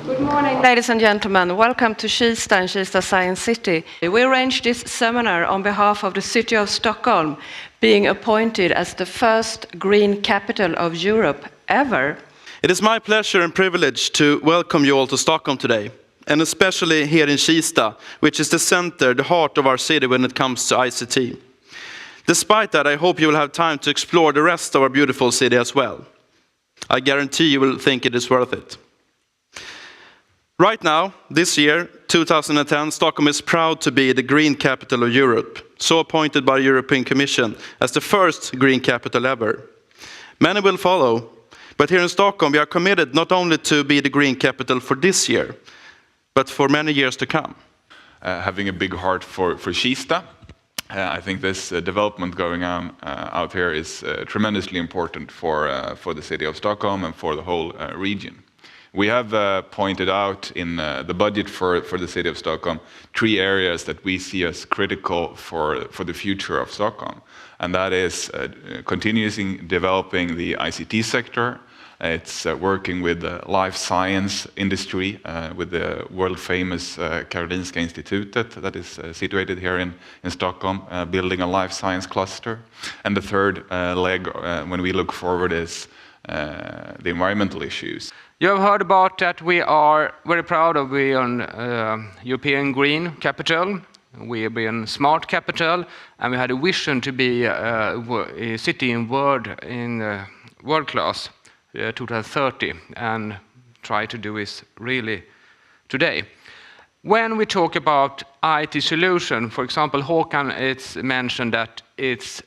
Good morning, ladies and gentlemen. Welcome to Kista and Kista Science City. We arranged this seminar on behalf of the City of Stockholm, being appointed as the first green capital of Europe ever. It is my pleasure and privilege to welcome you all to Stockholm today, and especially here in Kista, which is the center, the heart of our city when it comes to ICT. Despite that, I hope you will have time to explore the rest of our beautiful city as well. I guarantee you will think it is worth it. Right now, this year, 2010, Stockholm is proud to be the green capital of Europe, so appointed by the European Commission as the first green capital ever. Many will follow, but here in Stockholm we are committed not only to be the green capital for this year, but for many years to come. Having a big heart for Kista, I think this development going on out here is tremendously important for the city of Stockholm and for the whole region. We have pointed out in the budget for the city of Stockholm 3 areas that we see as critical for the future of Stockholm. And that is continuously developing the ICT sector. It's working with the life science industry, with the world-famous Karolinska Institutet that is situated here in Stockholm, building a life science cluster. And the third leg, when we look forward, is the environmental issues. You have heard about that we are very proud of being European Green Capital. We have been Smart Capital, and we had a vision to be a city in world class 2030, and try to do this really today. When we talk about IT solution, for example, Håkan, it's mentioned that it's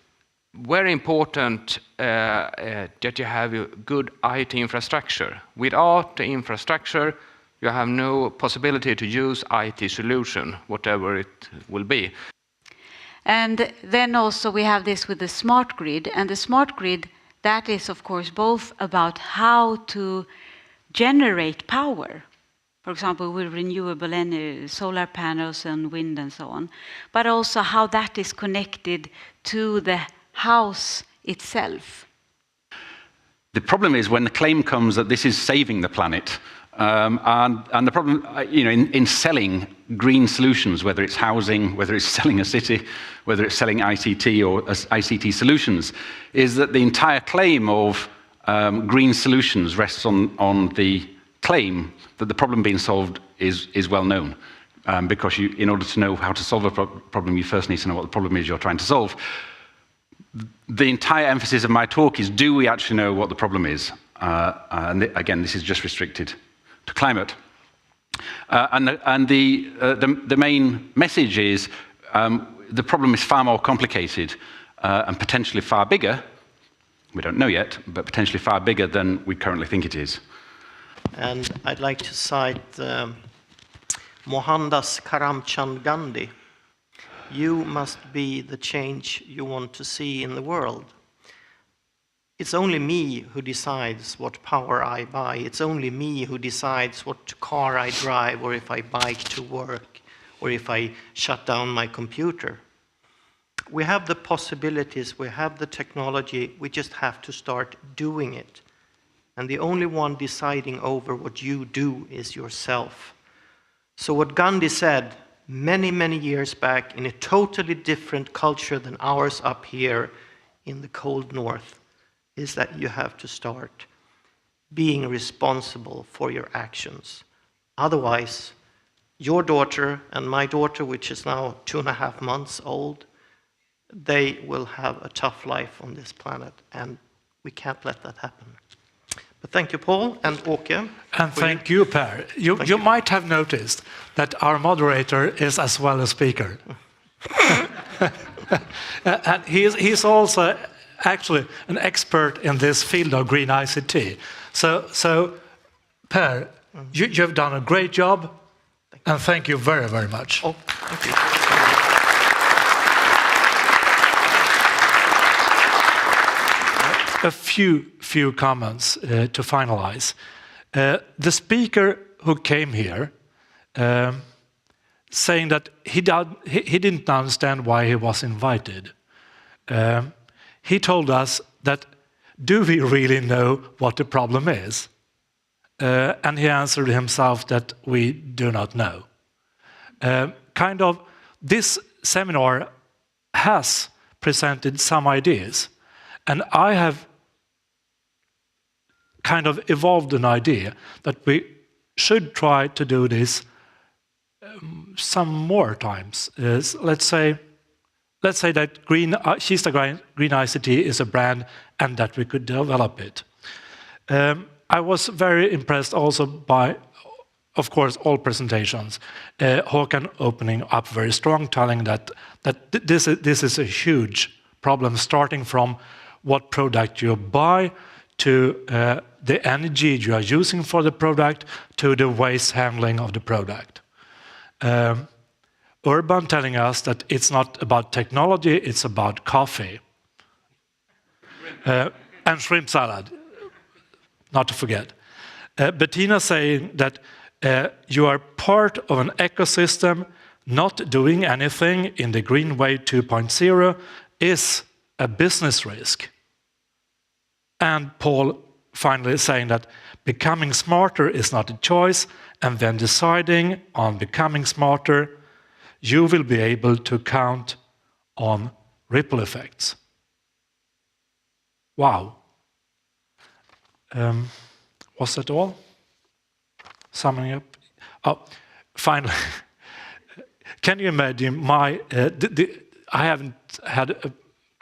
very important that you have a good IT infrastructure. Without the infrastructure, you have no possibility to use IT solution, whatever it will be. And then also we have this with the smart grid, and the smart grid, that is of course both about how to generate power, for example with renewable energy, solar panels and wind and so on, but also how that is connected to the house itself. The problem is when the claim comes that this is saving the planet, and the problem, in selling green solutions, whether it's housing, whether it's selling a city, whether it's selling ICT or ICT solutions, is that the entire claim of green solutions rests on the claim that the problem being solved is well known. Because in order to know how to solve a problem, you first need to know what the problem is you're trying to solve. The entire emphasis of my talk is, do we actually know what the problem is? And again, this is just restricted to climate. And the main message is the problem is far more complicated and potentially far bigger. We don't know yet, but potentially far bigger than we currently think it is. And I'd like to cite Mohandas Karamchand Gandhi. You must be the change you want to see in the world. It's only me who decides what power I buy. It's only me who decides what car I drive, or if I bike to work, or if I shut down my computer. We have the possibilities, we have the technology, we just have to start doing it. And the only one deciding over what you do is yourself. So what Gandhi said many, many years back in a totally different culture than ours up here in the cold north is that you have to start being responsible for your actions. Otherwise, your daughter and my daughter, which is now 2.5 months old, they will have a tough life on this planet, and we can't let that happen. But thank you, Paul and Åke. And thank you, Per. You might have noticed that our moderator is as well a speaker. And he's also actually an expert in this field of green ICT. So Per, you've done a great job, and thank you very, very much. Oh, thank you. A few comments to finalize. The speaker who came here saying that he didn't understand why he was invited. He told us that, do we really know what the problem is? and he answered himself that we do not know. This seminar has presented some ideas, and I have kind of evolved an idea that we should try to do this some more times. Let's say that Kista Green ICT is a brand and that we could develop it. I was very impressed also by, of course, all presentations. Håkan opening up very strong, telling that this is a huge problem, starting from what product you buy to the energy you are using for the product to the waste handling of the product. Urban telling us that it's not about technology, it's about coffee. And shrimp salad, not to forget. Bettina saying that you are part of an ecosystem, not doing anything in the Green Wave 2.0 is a business risk. And Paul finally saying that becoming smarter is not a choice, and then deciding on becoming smarter, you will be able to count on ripple effects. Wow. Was that all? Summing up. Oh, finally, can you imagine I haven't had a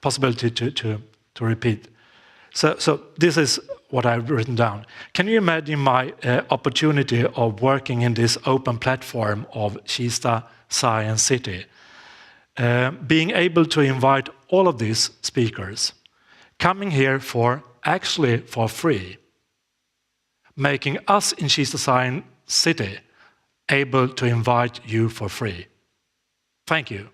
possibility to repeat. So this is what I've written down. Can you imagine my opportunity of working in this open platform of Kista Science City? Being able to invite all of these speakers, coming here actually for free, making us in Kista Science City able to invite you for free. Thank you.